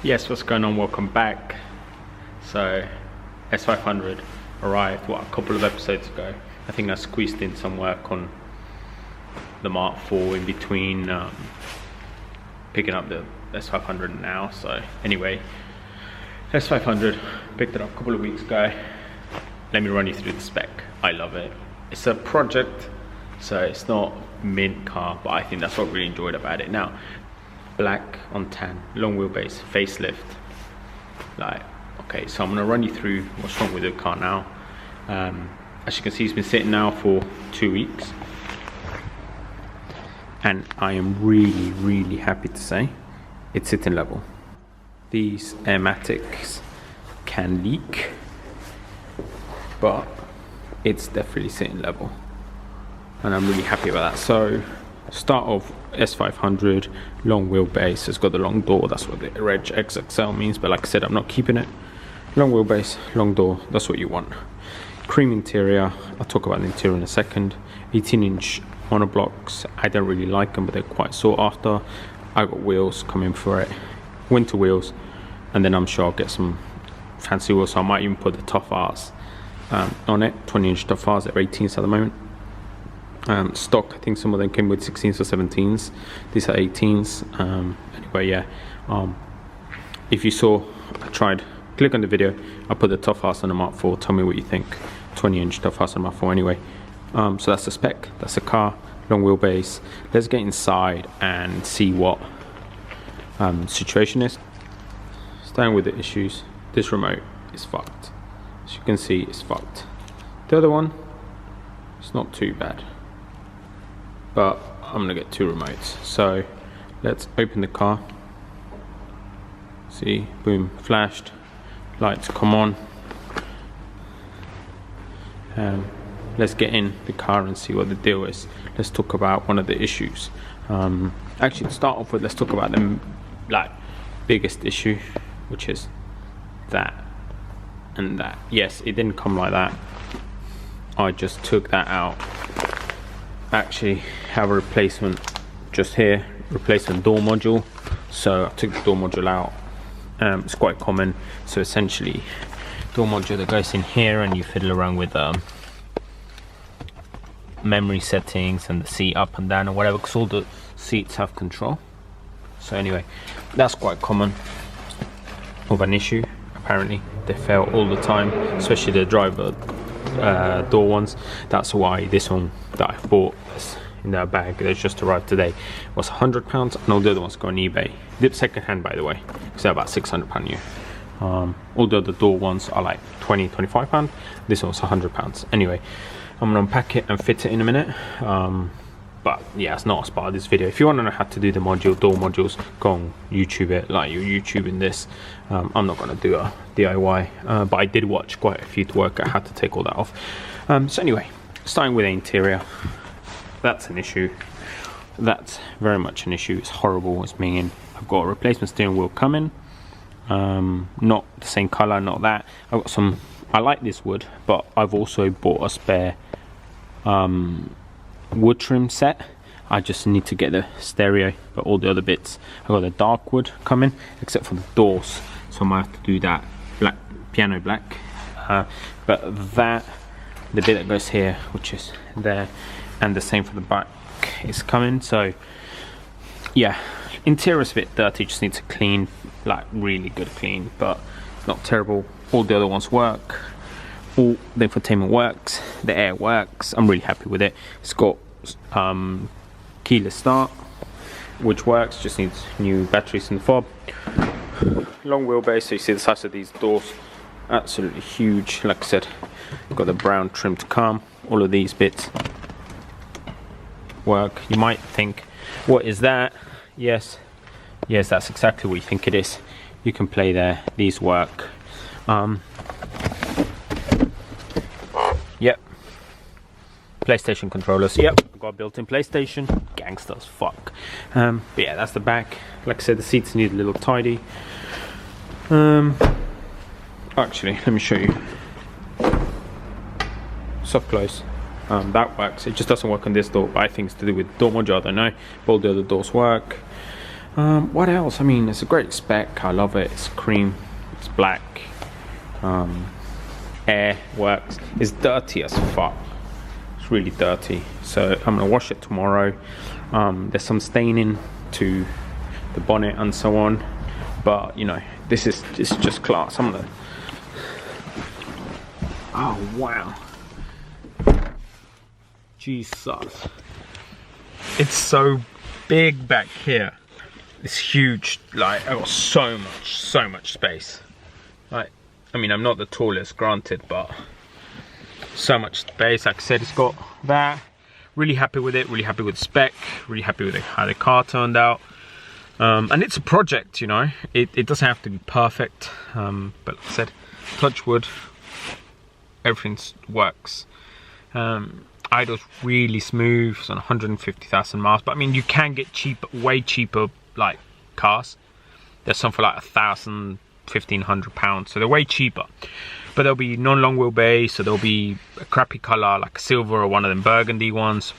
Yes, what's going on? Welcome back. So S500 arrived a couple of episodes ago. I think I squeezed in some work on the Mark IV in between picking up the S500 now. So anyway, S500, picked it up a couple of weeks ago. Let me run you through the spec. I love it. It's a project, so it's not mint car, but I think that's what I really enjoyed about it. Now, black on tan, long wheelbase, facelift. Like, okay, so I'm gonna run you through what's wrong with the car now. As you can see, it's been sitting now for 2 weeks, and I am really happy to say it's sitting level. These airmatics can leak, but it's definitely sitting level, and I'm really happy about that. So start off, S500, long wheelbase. It's got the long door, that's what the Reg XXL means, but like I said, I'm not keeping it. Long wheelbase, long door, that's what you want. Cream interior, I'll talk about the interior in a second. 18-inch monoblocks, I don't really like them, but they're quite sought after. I got wheels coming for it, winter wheels, and then I'm sure I'll get some fancy wheels, so I might even put the Tough R's on it. 20-inch Tough R's, they're 18s at the moment. Stock, I think some of them came with 16s or 17s. These are 18s. Anyway, yeah. If you saw, I tried. Click on the video. I put the Tough R's on the Mark IV. Tell me what you think. 20-inch Tough R's on the Mark IV. Anyway, so that's the spec. That's the car. Long wheelbase. Let's get inside and see what situation is. Starting with the issues. This remote is fucked. As you can see, it's fucked. The other one, it's not too bad, but I'm gonna get two remotes. So let's open the car. See, boom, flashed, lights come on. Let's get in the car and see what the deal is. Let's talk about one of the issues. Actually, to start off with, let's talk about the biggest issue, which is that and that. Yes, it didn't come like that. I just took that out. Actually have a replacement just here, replacement door module. So I took the door module out. It's quite common. So essentially, door module that goes in here, and you fiddle around with memory settings and the seat up and down or whatever, because all the seats have control. So anyway, that's quite common of an issue. Apparently they fail all the time, especially the driver door ones. That's why this one that I bought in that bag that's just arrived today was £100, and all the other ones go on eBay. Dip second hand, by the way, because they're about £600 new. All the other door ones are like £20–25. This one's £100. Anyway, I'm gonna unpack it and fit it in a minute. But yeah, it's not as part of this video. If you want to know how to do the door modules, go on YouTube it, like you're YouTubing this. I'm not going to do a DIY, but I did watch quite a few to work out how to take all that off. So anyway, starting with the interior, that's an issue. That's very much an issue. It's horrible. It's mean. I've got a replacement steering wheel coming. Not the same color, not that. I've got some. I like this wood, but I've also bought a spare wood trim set. I just need to get the stereo, but all the other bits, I've got the dark wood coming, except for the doors, so I might have to do that black, piano black. But that, the bit that goes here, which is there, and the same for the back, is coming. So yeah, interior is a bit dirty, just needs to clean, like really good clean, but it's not terrible. All the other ones work. All the infotainment works, the air works. I'm really happy with it. It's got keyless start, which works, just needs new batteries in the fob. Long wheelbase, so you see the size of these doors, absolutely huge. Like I said, got the brown trim to come. All of these bits work. You might think, what is that? Yes, that's exactly what you think it is. You can play there, these work. Yep, PlayStation controllers. Yep, I've got a built-in PlayStation. Gangsta as fuck. But yeah, that's the back. Like I said, the seats need a little tidy. Actually, let me show you. Soft close. That works. It just doesn't work on this door, but I think it's to do with door module. I don't know. But all the other doors work. What else? I mean, it's a great spec. I love it. It's cream. It's black. Air works. It's dirty as fuck. It's really dirty. So I'm gonna wash it tomorrow. There's some staining to the bonnet and so on, but you know, this is just class. I'm gonna. Oh wow. Jesus. It's so big back here. It's huge. Like, I've got so much space. Like, I mean, I'm not the tallest, granted, but so much space. Like I said, it's got that. Really happy with it. Really happy with the spec. Really happy with how the car turned out. And it's a project, you know. It doesn't have to be perfect. But like I said, touch wood. Everything works. Idle's really smooth. It's on 150,000 miles. But I mean, you can get cheaper, way cheaper, like cars. There's some for like £1,000, £1,500. So they're way cheaper. But there'll be non-long wheelbase. So there'll be a crappy color like a silver or one of them burgundy ones.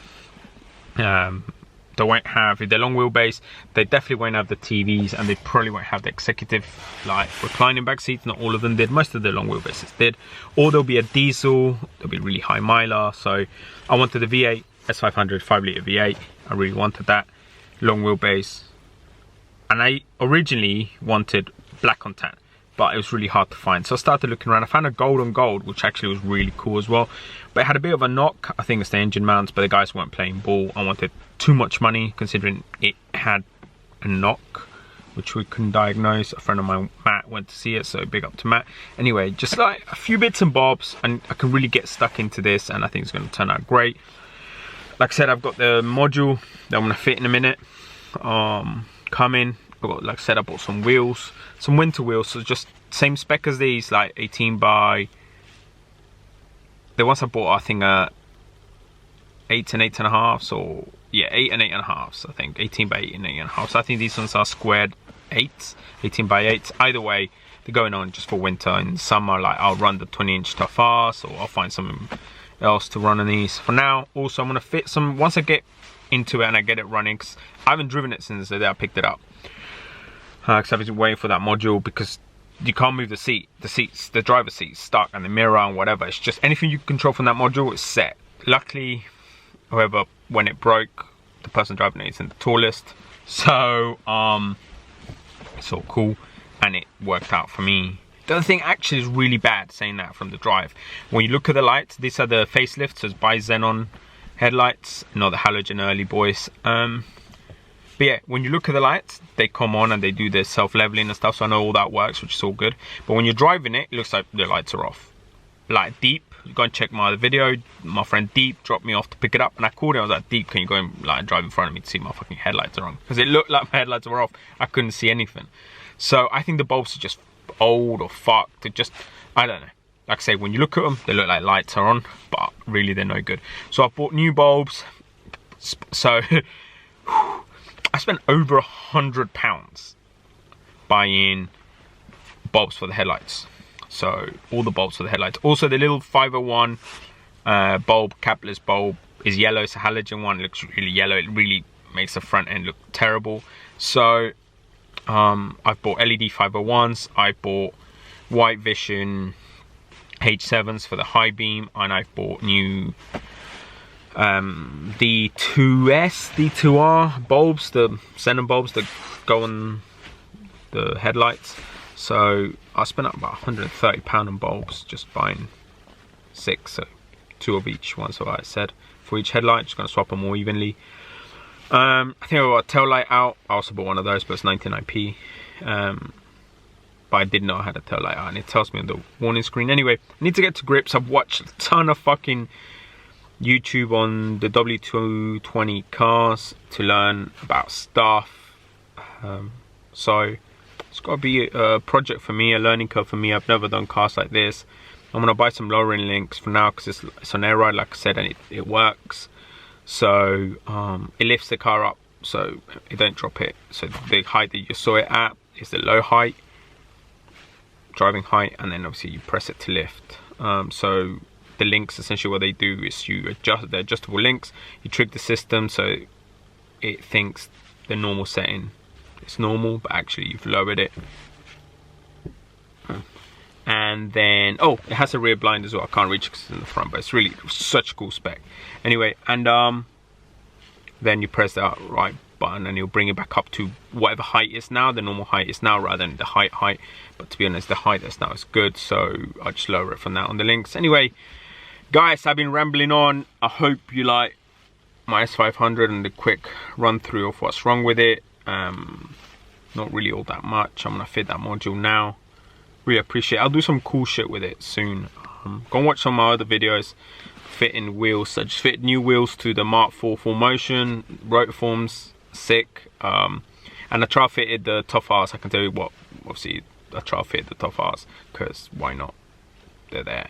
They won't have, if they're long wheelbase, they definitely won't have the TVs, and they probably won't have the executive like reclining back seats. Not all of them did. Most of the long wheelbases did. Or there'll be a diesel. There'll be really high miler. So I wanted the V8 S500 5-litre V8. I really wanted that long wheelbase, and I originally wanted black on tan, but it was really hard to find. So I started looking around. I found a gold on gold, which actually was really cool as well. But it had a bit of a knock. I think it's the engine mounts, but the guys weren't playing ball. I wanted too much money considering it had a knock, which we couldn't diagnose. A friend of mine, Matt, went to see it, so big up to Matt. Anyway, just like a few bits and bobs, and I can really get stuck into this, and I think it's going to turn out great. Like I said, I've got the module that I'm going to fit in a minute. Coming. I've got, like I said, I bought some wheels, some winter wheels, so just same spec as these, like 18 by. The ones I bought, I think, 8 and 8.5, or yeah, 8 and 8.5. I think 18 by 8 and 8.5. So I think these ones are squared 8, 18 by 8. Either way, they're going on just for winter. In summer, like I'll run the 20-inch Tafas, or I'll find something else to run on these. For now, also I'm gonna fit some once I get into it and I get it running, because I haven't driven it since the day I picked it up. Because I've been waiting for that module, because you can't move the seat. The seats, the driver's seat is stuck, and the mirror and whatever. It's just anything you control from that module is set. Luckily, however, when it broke, the person driving it isn't the tallest. So, it's all cool, and it worked out for me. The other thing actually is really bad, saying that from the drive. When you look at the lights, these are the facelifts, so it's by Xenon headlights, not the halogen early boys. But yeah, when you look at the lights, they come on and they do their self-leveling and stuff, so I know all that works, which is all good. But when you're driving it, it looks like the lights are off. Like Deep, you go and check my other video, my friend Deep dropped me off to pick it up, and I called him, I was like, Deep, can you go and like drive in front of me to see my fucking headlights are on? Because it looked like my headlights were off, I couldn't see anything. So I think the bulbs are just old or fucked. They're just, I don't know. Like I say, when you look at them, they look like lights are on, but really they're no good. So I bought new bulbs. So I spent over £100 buying bulbs for the headlights. So all the bulbs for the headlights. Also the little 501 bulb, capless bulb, is yellow. It's a halogen one. It looks really yellow. It really makes the front end look terrible. So I've bought LED 501s. I bought White Vision H7s for the high beam, and I've bought new D2S, D2R bulbs, the xenon bulbs that go on the headlights. So I spent up about £130 on bulbs, just buying 6, so 2 of each one, so I said, for each headlight. Just gonna swap them more evenly. I think I got a tail light out. I also bought one of those, but it's 99p. But I didn't know I had a tail light out, and it tells me on the warning screen. Anyway, I need to get to grips. I've watched a ton of fucking YouTube on the W220 cars to learn about stuff. So it's got to be a project for me, a learning curve for me. I've never done cars like this. I'm gonna buy some lowering links for now, because it's on air ride, like I said, and it works. So it lifts the car up, so it don't drop it. So the height that you saw it at is the low height, driving height, and then obviously you press it to lift. So the links, essentially what they do is you adjust the adjustable links, you trick the system so it thinks the normal setting it's normal, but actually you've lowered it. And then, oh, it has a rear blind as well. I can't reach it because it's in the front, but it's really such a cool spec. Anyway, and then you press that right button and you'll bring it back up to whatever height is now, the normal height is now, rather than the height. But to be honest, the height that's now is good, so I'll just lower it from that on the links. Anyway, guys, I've been rambling on. I hope you like my S500 and the quick run through of what's wrong with it. Not really all that much. I'm gonna fit that module now. Really appreciate it. I'll do some cool shit with it soon. Go and watch some of my other videos fitting wheels. I just fit new wheels to the Mark IV full motion rotiforms, sick. And I trial fitted the Tough R's. I can tell you what, obviously I trial fitted the Tough R's because why not? They're there.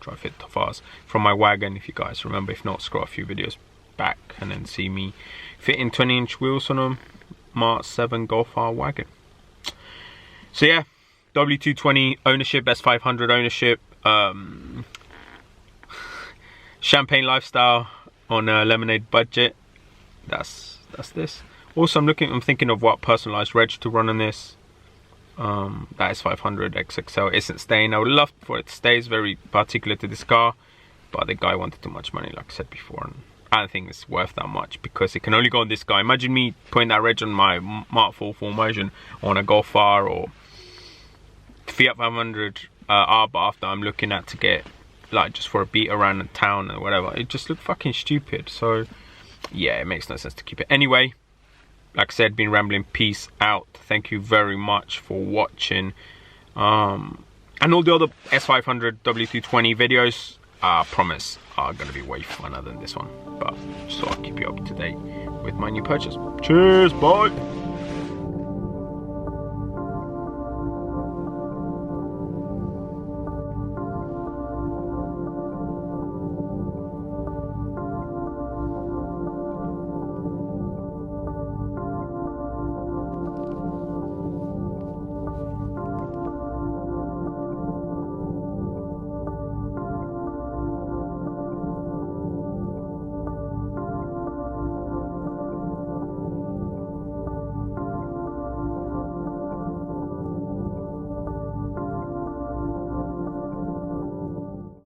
Try fit Tough R's from my wagon, if you guys remember. If not, scroll a few videos back and then see me fitting 20-inch wheels on a Mark 7 Golf R wagon. So yeah, W220 ownership, S500 ownership, champagne lifestyle on a lemonade budget. That's this. Also, I'm thinking of what personalized reg to run on this. That is 500 XXL isn't staying. I would love for it to stay. It's very particular to this car, but the guy wanted too much money, like I said before, and I don't think it's worth that much because it can only go on this guy. Imagine me putting that reg on my Mark IV full motion on a Golf R or Fiat 500 R, but after I'm looking at to get like just for a beat around the town or whatever, it just looked fucking stupid. So yeah, it makes no sense to keep it. Anyway, like I said, been rambling. Peace out. Thank you very much for watching. And all the other S500 W220 videos, I promise, are going to be way funner than this one. But just so I'll keep you up to date with my new purchase. Cheers, bye.